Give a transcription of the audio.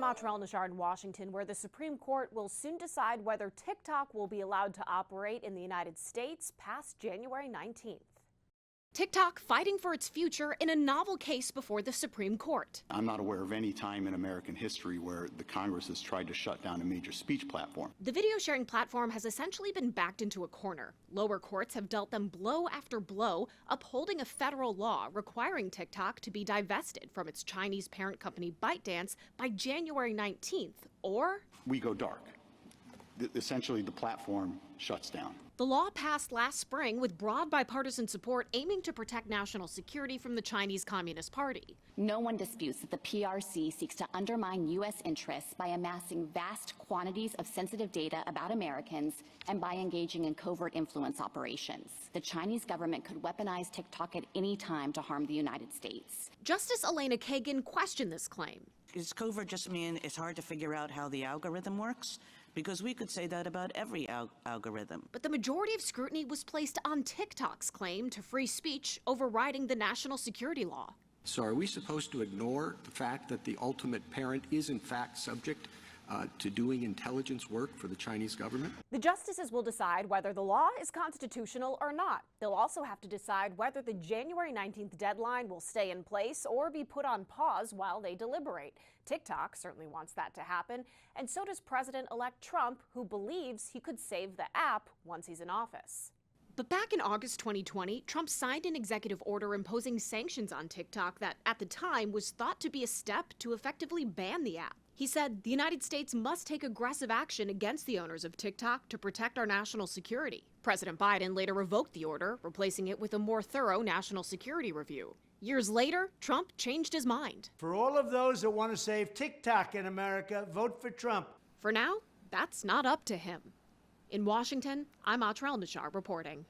I'm Asheville in Washington, where the Supreme Court will soon decide whether TikTok will be allowed to operate in the United States past January 19th. TikTok fighting for its future in a novel case before the Supreme Court. I'm not aware of any time in American history where the Congress has tried to shut down a major speech platform. The video sharing platform has essentially been backed into a corner. Lower courts have dealt them blow after blow, upholding a federal law requiring TikTok to be divested from its Chinese parent company ByteDance by January 19th, or we go dark. Essentially, the platform shuts down. The law passed last spring with broad bipartisan support aiming to protect national security from the Chinese Communist Party. No one disputes that the PRC seeks to undermine U.S. interests by amassing vast quantities of sensitive data about Americans and by engaging in covert influence operations. The Chinese government could weaponize TikTok at any time to harm the United States. Justice Elena Kagan questioned this claim. Does covert just mean it's hard to figure out how the algorithm works? Because we could say that about every algorithm. But the majority of scrutiny was placed on TikTok's claim to free speech overriding the national security law. So are we supposed to ignore the fact that the ultimate parent is in fact subject to doing intelligence work for the Chinese government? The justices will decide whether the law is constitutional or not. They'll also have to decide whether the January 19th deadline will stay in place or be put on pause while they deliberate. TikTok certainly wants that to happen, and so does President-elect Trump, who believes he could save the app once he's in office. But back in August 2020, Trump signed an executive order imposing sanctions on TikTok that, at the time, was thought to be a step to effectively ban the app. He said the United States must take aggressive action against the owners of TikTok to protect our national security. President Biden later revoked the order, replacing it with a more thorough national security review. Years later, Trump changed his mind. For all of those that want to save TikTok in America, vote for Trump. For now, that's not up to him. In Washington, I'm Asheville reporting.